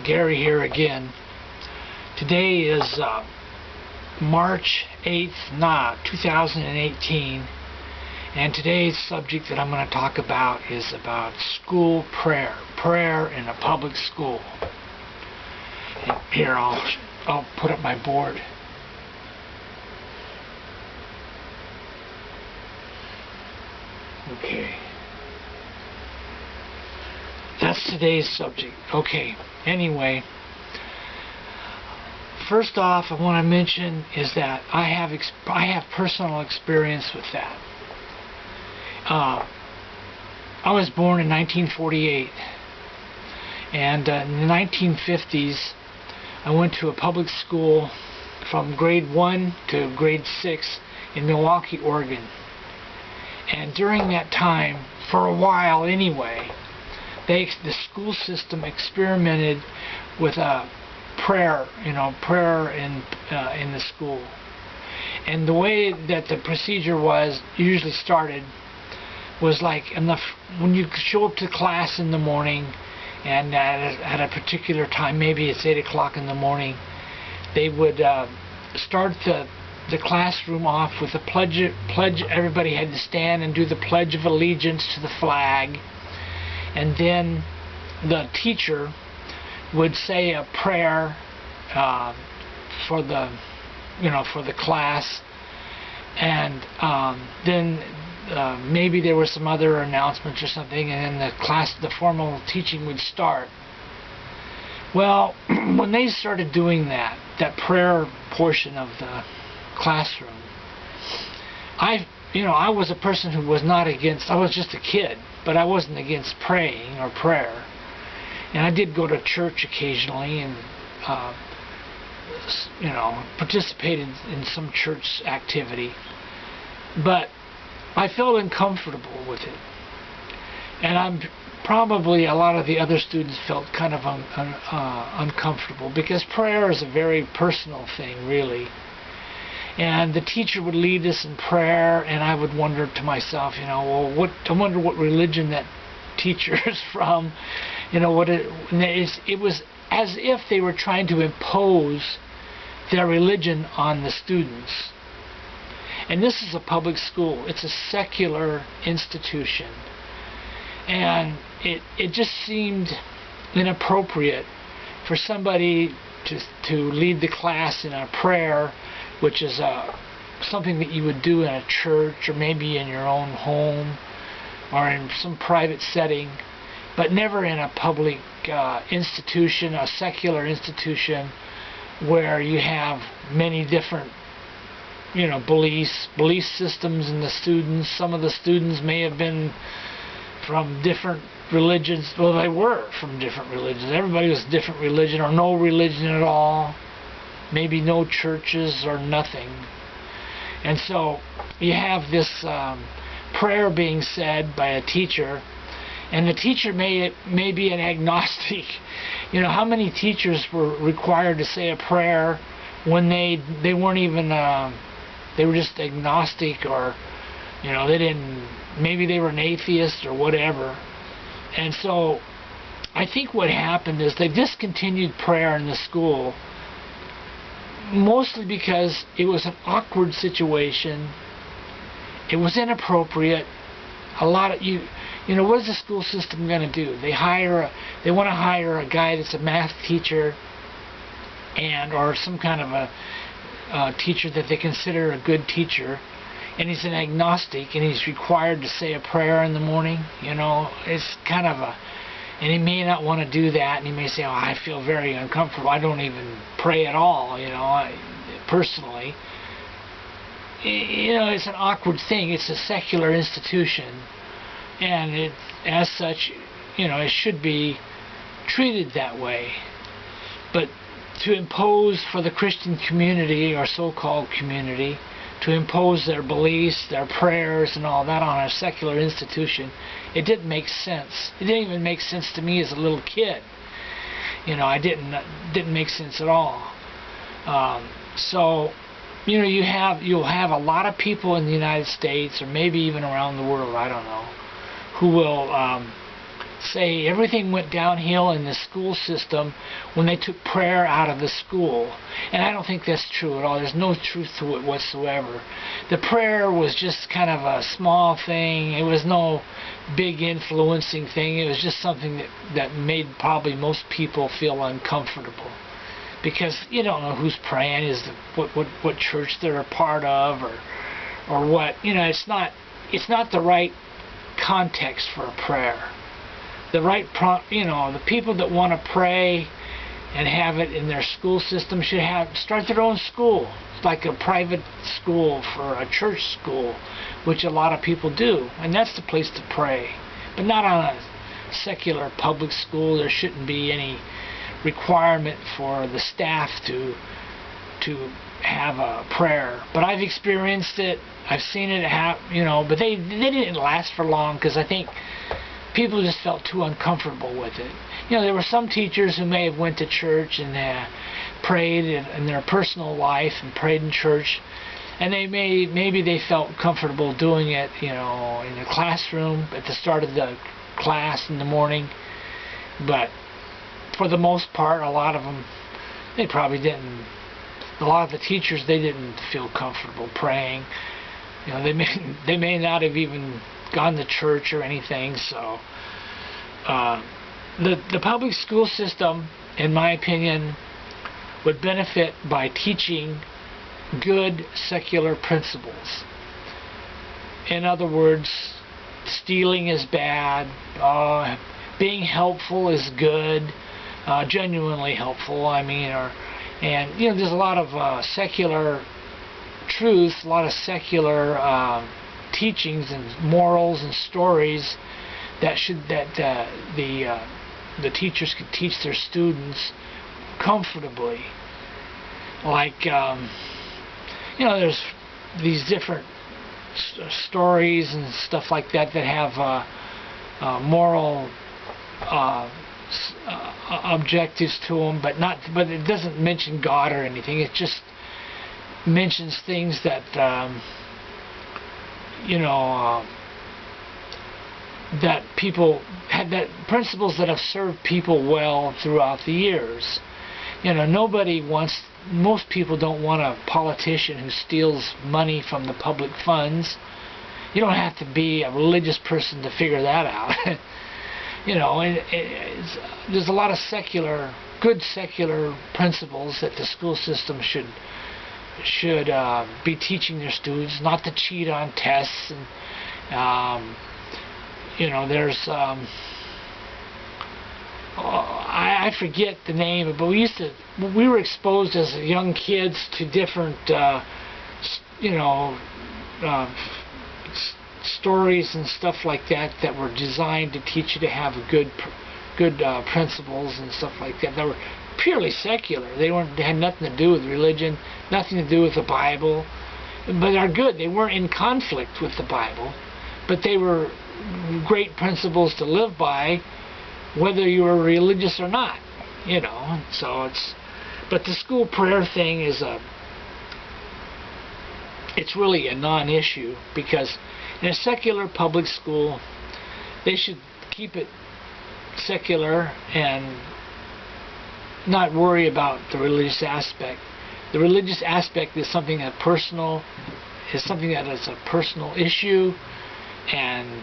Gary here again. Today is March 8th, 2018, and today's subject that I'm going to talk about is about school prayer in a public school. And here I'll put up my board. Okay. That's today's subject. Okay. Anyway, first off, I want to mention is that I have personal experience with that. I was born in 1948, and in the 1950s, I went to a public school from grade 1 to grade 6 in Milwaukee, Oregon. And during that time, for a while anyway, the school system experimented with prayer in the school. And the way that the procedure usually started was like when you show up to class in the morning, and at a particular time, maybe it's 8 o'clock in the morning, they would start the classroom off with a pledge. Everybody had to stand and do the Pledge of Allegiance to the flag. And then the teacher would say a prayer for the class, and then maybe there were some other announcements or something, and then the formal teaching would start. Well, when they started doing that prayer portion of the classroom, I was a person who was not against. I was just a kid, but I wasn't against praying or prayer. And I did go to church occasionally and participated in some church activity. But I felt uncomfortable with it. And probably a lot of the other students felt kind of uncomfortable, because prayer is a very personal thing, really. And the teacher would lead us in prayer, and I would wonder to myself, I wonder what religion that teacher is from. It was as if they were trying to impose their religion on the students. And this is a public school. It's a secular institution. And it just seemed inappropriate for somebody to lead the class in a prayer, which is something that you would do in a church or maybe in your own home or in some private setting, but never in a public institution, a secular institution, where you have many different belief systems in the students. Some of the students may have been from different religions. Well, they were from different religions. Everybody was different religion, or no religion at all. Maybe no churches or nothing. And so you have this prayer being said by a teacher, and the teacher may be an agnostic. How many teachers were required to say a prayer when they weren't even they were just agnostic, or maybe they were an atheist or whatever. And so I think what happened is they discontinued prayer in the school, mostly because it was an awkward situation. It was inappropriate. What is the school system going to do? They want to hire a guy that's a math teacher, or some kind of a teacher that they consider a good teacher, and he's an agnostic, and he's required to say a prayer in the morning. It's kind of and he may not want to do that, and he may say, "Oh, I feel very uncomfortable. I don't even pray at all." Personally, it's an awkward thing. It's a secular institution, and as such, it should be treated that way. But to impose for the Christian community, or so-called community, to impose their beliefs, their prayers, and all that on a secular institution, it didn't make sense. It didn't even make sense to me as a little kid. Didn't make sense at all. So you'll have a lot of people in the United States, or maybe even around the world, I don't know, who will say everything went downhill in the school system when they took prayer out of the school. And I don't think that's true at all. There's no truth to it whatsoever. The prayer was just kind of a small thing. It was no big influencing thing. It was just something that made probably most people feel uncomfortable. Because you don't know who's praying, what church they're a part of, or what. It's not the right context for a prayer. The right the people that want to pray and have it in their school system should start their own school, like a private school for a church school, which a lot of people do, and that's the place to pray. But not on a secular public school. There shouldn't be any requirement for the staff to have a prayer. But I've experienced it. I've seen it happen, but they didn't last for long, because I think people just felt too uncomfortable with it. There were some teachers who may have went to church and prayed in their personal life and prayed in church, and maybe they felt comfortable doing it, in the classroom at the start of the class in the morning. But for the most part, a lot of them, they probably didn't. A lot of the teachers, they didn't feel comfortable praying. They may not have even gone to church or anything. So the public school system, in my opinion, would benefit by teaching good secular principles. In other words, stealing is bad, being helpful is good, genuinely helpful, and there's a lot of secular truth, a lot of secular teachings and morals and stories that the teachers could teach their students comfortably. Like there's these different stories and stuff like that have moral objectives to them, but it doesn't mention God or anything. It just mentions things that that people had, that principles that have served people well throughout the years. Most people don't want a politician who steals money from the public funds. You don't have to be a religious person to figure that out. There's a lot of good secular principles that the school system should be teaching their students, not to cheat on tests, and there's I forget the name, but we were exposed as young kids to different stories and stuff like that were designed to teach you to have good principles and stuff like that were purely secular. They had nothing to do with religion, nothing to do with the Bible, but are good. They weren't in conflict with the Bible, but they were great principles to live by, whether you were religious or not. So but the school prayer thing it's really a non-issue, because in a secular public school, they should keep it secular and not worry about the religious aspect. The religious aspect is something that is a personal issue, and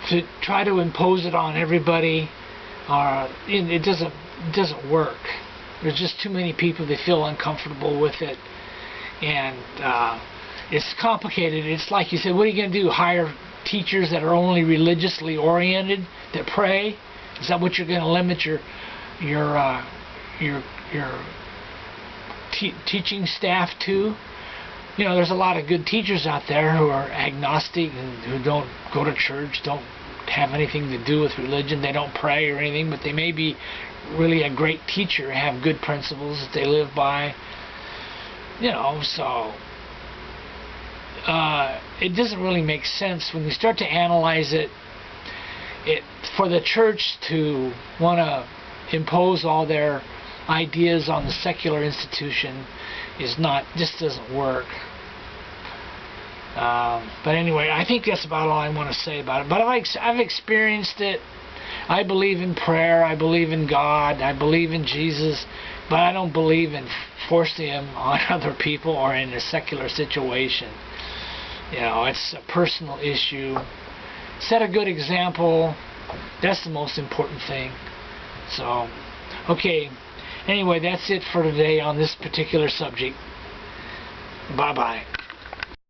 to try to impose it on everybody, it doesn't work. There's just too many people that feel uncomfortable with it, and it's complicated. It's like you said, what are you going to do? Hire teachers that are only religiously oriented that pray? Is that what you're going to limit your teaching staff to? There's a lot of good teachers out there who are agnostic and who don't go to church, don't have anything to do with religion, they don't pray or anything, but they may be really a great teacher, have good principles that they live by. So it doesn't really make sense when you start to analyze it. For the church to want to impose all their ideas on the secular institution just doesn't work. But anyway, I think that's about all I want to say about it. But I've experienced it. I believe in prayer. I believe in God. I believe in Jesus. But I don't believe in forcing Him on other people or in a secular situation. You know, it's a personal issue. Set a good example. That's the most important thing. So, okay. Anyway, that's it for today on this particular subject. Bye-bye.